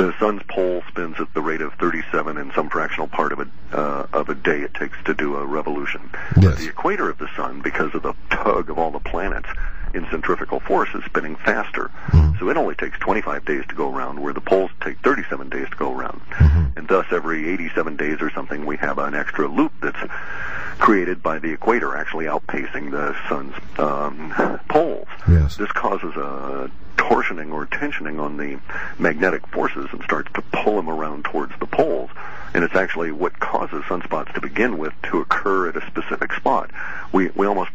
The sun's pole spins at the rate of 37 and some fractional part of a day it takes to do a revolution. Yes. But the equator of the sun, because of the tug of all the planets in centrifugal force, is spinning faster. Mm-hmm. So it only takes 25 days to go around, where the poles take 37 days to go around. Mm-hmm. And thus, every 87 days or something, we have an extra loop that's created by the equator actually outpacing the sun's poles. Yes. This causes a torsioning or tensioning on the magnetic forces and starts to pull them around towards the poles. And it's actually what causes sunspots to begin with to occur at a specific spot. We almost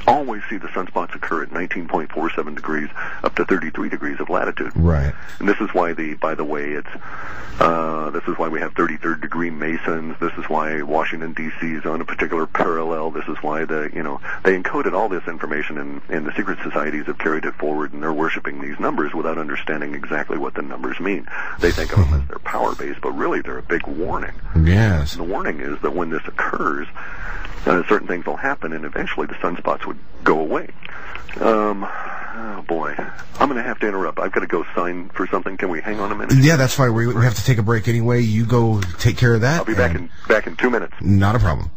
always see the sunspots occur at 19.47 degrees up to 33 degrees of latitude. Right. And this is why by the way, this is why we have 33rd degree Masons. This is why Washington D.C. is on a particular parallel. This is why they encoded all this information, and the secret societies have carried it forward, and they're worshiping these numbers without understanding exactly what the numbers mean. They think of them as their power base, but really they're a big warning. Yes. And the warning is that when this occurs, certain things will happen, and eventually the sunspots would go away. Oh boy, I'm going to have to interrupt. I've got to go sign for something. Can we hang on a minute? Yeah, that's fine. We have to take a break anyway. You go take care of that. I'll be back in 2 minutes. Not a problem.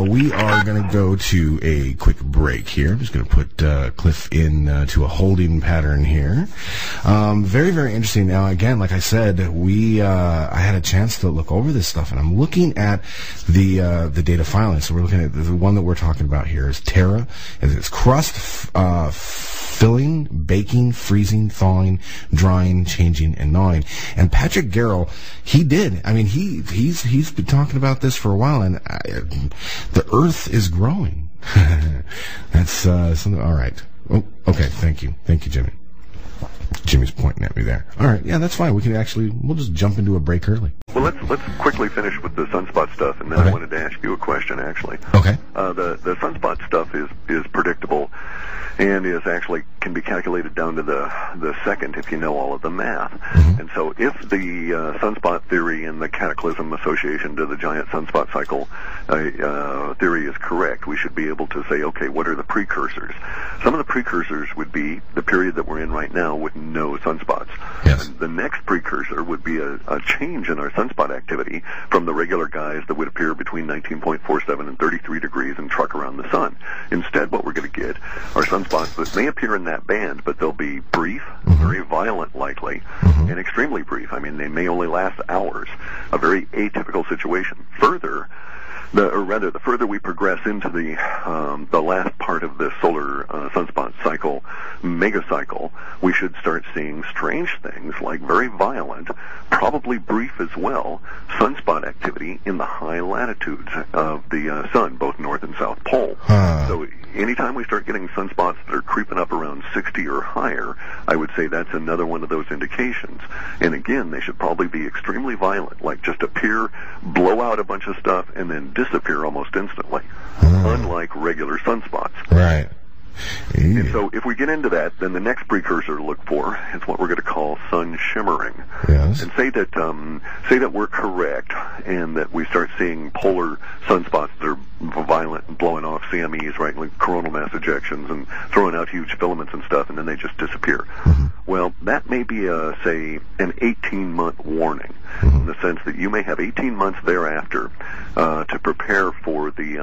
We are going to go to a quick break here. I'm just going to put Cliff in to a holding pattern here. Very, very interesting. Now, again, like I said, I had a chance to look over this stuff, and I'm looking at the data filing. So we're looking at the one that we're talking about here is Terra. It's crust filling, baking, freezing, thawing, drying, changing, and gnawing. And Patrick Garrell, he did. I mean, he's been talking about this for a while, and the Earth is growing. That's something. All right. Oh, okay. Thank you, Jimmy. Jimmy's pointing at me there. All right. Yeah, that's fine. We'll just jump into a break early. Well, let's quickly finish with the sunspot stuff, and then Okay. I wanted to ask you a question, actually. Okay. The sunspot stuff is predictable, and can be calculated down to the second if you know all of the math. Mm-hmm. And so if the sunspot theory and the cataclysm association to the giant sunspot cycle theory is correct, we should be able to say, okay, what are the precursors? Some of the precursors would be the period that we're in right now with no sunspots. Yes. And the next precursor would be a change in our sunspot activity from the regular guys that would appear between 19.47 and 33 degrees and truck around the sun. Instead, what we're going to get are sunspots that may appear in that band, but they'll be brief, Mm-hmm. very violent likely, Mm-hmm. and extremely brief. I mean, they may only last hours. A very atypical situation. Further, the further we progress into the last part of the solar sunspot cycle, megacycle, we should start seeing strange things like very violent, probably brief as well, sunspot activity in the high latitudes of the sun, both north and south pole. So anytime we start getting sunspots that are creeping up around 60 or higher, I would say that's another one of those indications. And again, they should probably be extremely violent, like just appear, blow out a bunch of stuff, and then disappear almost instantly, unlike regular sunspots. Right. And so if we get into that, then the next precursor to look for is what we're going to call sun shimmering. Yes. And say that we're correct, and that we start seeing polar sunspots that are violent and blowing off CMEs, right, like coronal mass ejections, and throwing out huge filaments and stuff, and then they just disappear. Mm-hmm. Well, that may be say an 18-month warning, Mm-hmm. in the sense that you may have 18 months thereafter to prepare for the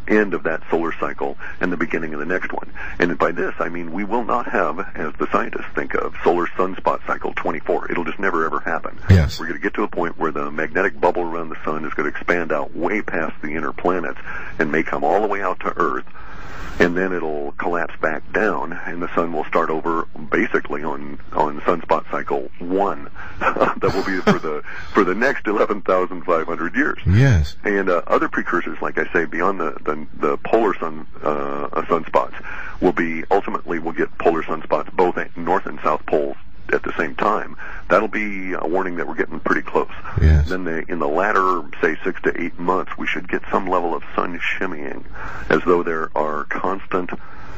end of that solar cycle and the beginning of the next one. And by this, I mean we will not have, as the scientists think of, solar sunspot cycle 24. It'll just never ever happen. Yes. We're going to get to a point where the magnetic bubble around the sun is going to expand out way past the inner planets and may come all the way out to Earth. And then it'll collapse back down, and the sun will start over basically on sunspot cycle 1. That will be for the next 11,500 years. Yes. And other precursors, like I say, beyond the polar sunspots, we'll get polar sunspots both at north and south poles at the same time. That'll be a warning that we're getting pretty close. Yes. Then in the latter, say, 6 to 8 months, we should get some level of sun shimmying, as though there are constant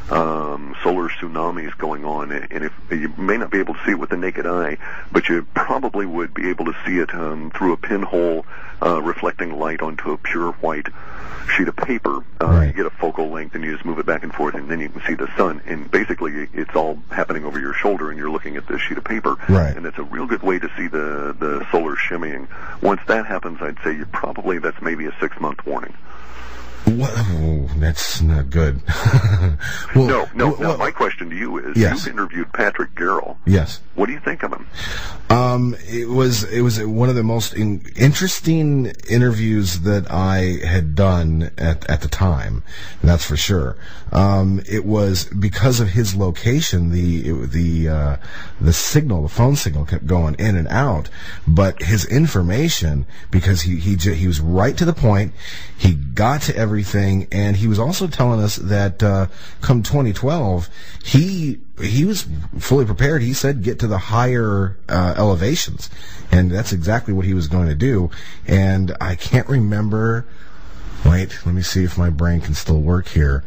solar tsunamis going on, and if you may not be able to see it with the naked eye, but you probably would be able to see it through a pinhole reflecting light onto a pure white sheet of paper. Right. You get a focal length, and you just move it back and forth, and then you can see the sun. And basically, it's all happening over your shoulder, and you're looking at this sheet of paper. Right. And it's a real good way to see the solar shimmying. Once that happens, I'd say that's maybe a 6-month warning. What? Oh, that's not good. Well, no. My question to you is: yes. You've interviewed Patrick Garrell. Yes. What do you think of him? It was one of the most interesting interviews that I had done at the time. That's for sure. It was because of his location. The signal, the phone signal, kept going in and out. But his information, because he was right to the point. He got to everything, and he was also telling us that come 2012, he was fully prepared. He said get to the higher elevations, and that's exactly what he was going to do. And I can't remember. Wait, let me see if my brain can still work here.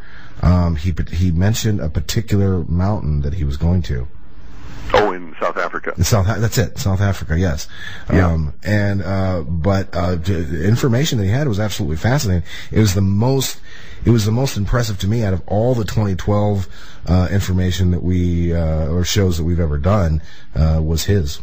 He mentioned a particular mountain that he was going to. Oh, in South Africa. That's it. South Africa, yes. Yeah. But the information that he had was absolutely fascinating. It was the most impressive to me out of all the 2012 information that or shows that we've ever done was his.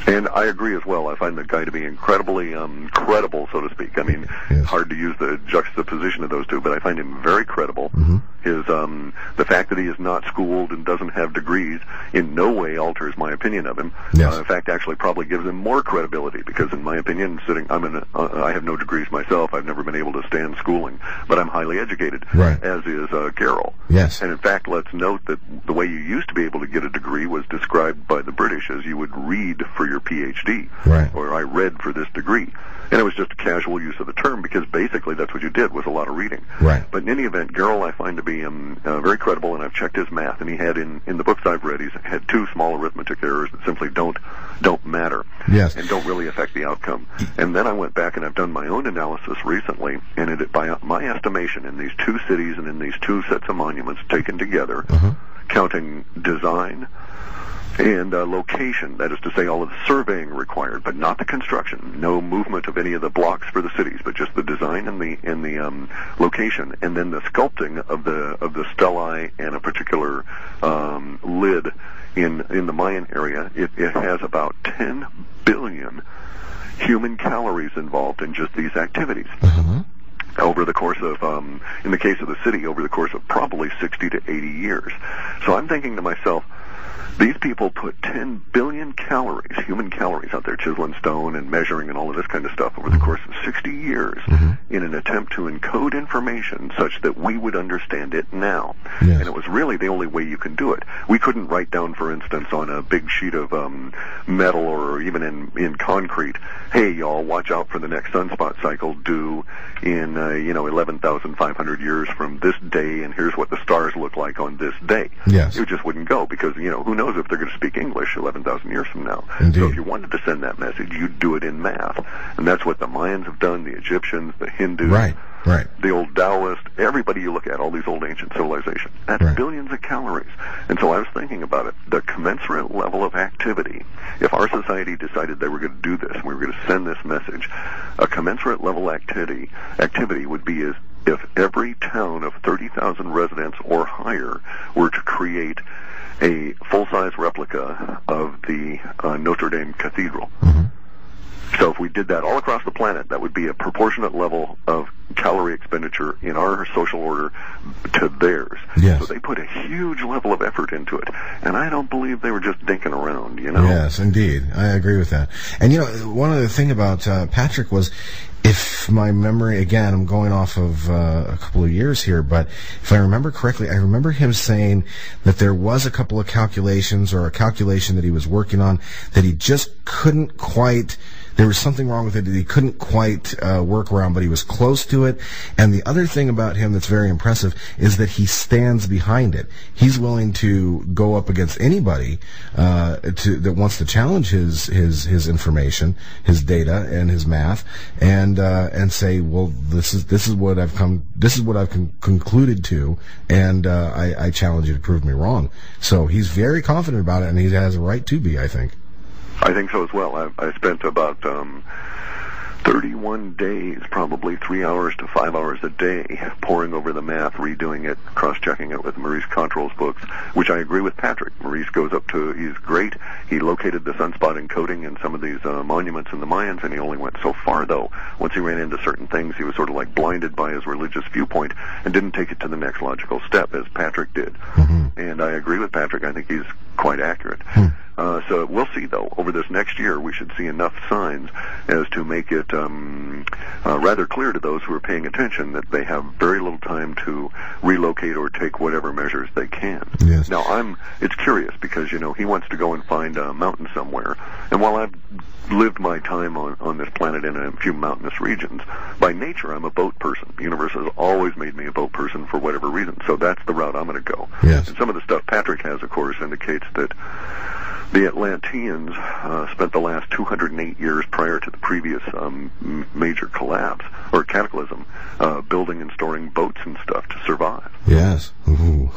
And I agree as well. I find the guy to be incredibly credible, so to speak. I mean, yes. Hard to use the juxtaposition of those two, but I find him very credible. Mm-hmm. His the fact that he is not schooled and doesn't have degrees in no way alters my opinion of him. Yes. In fact, actually probably gives him more credibility, because in my opinion, I have no degrees myself. I've never been able to stand schooling, but I'm highly educated, right. as is Garrell. Yes. And in fact, let's note that the way you used to be able to get a degree was described by the British as you would read for your PhD, right. or I read for this degree. And it was just a casual use of the term, because basically that's what you did, was a lot of reading. Right. But in any event, Garrell I find to be very credible, and I've checked his math, and he had in the books I've read, he's had 2 small arithmetic errors that simply don't matter, yes. and don't really affect the outcome. And then I went back and I've done my own analysis recently, and by my estimation, in these 2 cities and in these 2 sets of monuments taken together, counting design and location, that is to say all of the surveying required, but not the construction, no movement of any of the blocks for the cities, but just the design and the location, and then the sculpting of the stelae and a particular lid in the Mayan area. It has about 10 billion human calories involved in just these activities. Over the course of, in the case of the city, over the course of probably 60 to 80 years. So I'm thinking to myself, these people put 10 billion calories, human calories, out there, chiseling stone and measuring and all of this kind of stuff over the course of 60 years in an attempt to encode information such that we would understand it now. Yes. And it was really the only way you can do it. We couldn't write down, for instance, on a big sheet of metal or even in concrete, hey, y'all, watch out for the next sunspot cycle due in 11,500 years from this day, and here's what the stars look like on this day. Yes. It just wouldn't go, because who knows if they're going to speak English 11,000 years from now. Indeed. So if you wanted to send that message, you'd do it in math, and that's what the Mayans have done, the Egyptians, the Hindus, right. the old Taoists, everybody you look at, all these old ancient civilizations. That's right. billions of calories. And so I was thinking about it. The commensurate level of activity, if our society decided they were going to do this, and we were going to send this message, a commensurate level activity would be as if every town of 30,000 residents or higher were to create a full-size replica of the Notre Dame Cathedral. So if we did that all across the planet, that would be a proportionate level of calorie expenditure in our social order to theirs. Yes. So they put a huge level of effort into it. And I don't believe they were just dinking around, Yes, indeed. I agree with that. And, one other thing about Patrick was, if my memory, again, I'm going off of a couple of years here, but if I remember correctly, I remember him saying that there was a couple of calculations, or a calculation that he was working on, that he just couldn't quite There was something wrong with it that he couldn't quite work around, but he was close to it. And the other thing about him that's very impressive is that he stands behind it. He's willing to go up against anybody that wants to challenge his information, his data, and his math, and say, well, this is what I've concluded to, and I challenge you to prove me wrong. So he's very confident about it, and he has a right to be, I think. I think so as well. I spent about 31 days, probably 3 hours to 5 hours a day, poring over the math, redoing it, cross-checking it with Maurice Control's books, which I agree with Patrick. Maurice he's great. He located the sunspot encoding in some of these monuments in the Mayans, and he only went so far, though. Once he ran into certain things, he was sort of like blinded by his religious viewpoint and didn't take it to the next logical step, as Patrick did. Mm-hmm. And I agree with Patrick. I think he's quite accurate. So we'll see, though. Over this next year, we should see enough signs as to make it rather clear to those who are paying attention that they have very little time to relocate or take whatever measures they can. Yes. Now, it's curious because, he wants to go and find a mountain somewhere. And while I've lived my time on this planet in a few mountainous regions, by nature, I'm a boat person. The universe has always made me a boat person for whatever reason. So that's the route I'm going to go. Yes. And some of the stuff Patrick has, of course, indicates that the Atlanteans spent the last 208 years prior to the previous major collapse or cataclysm building and storing boats and stuff to survive. Yes. Ooh.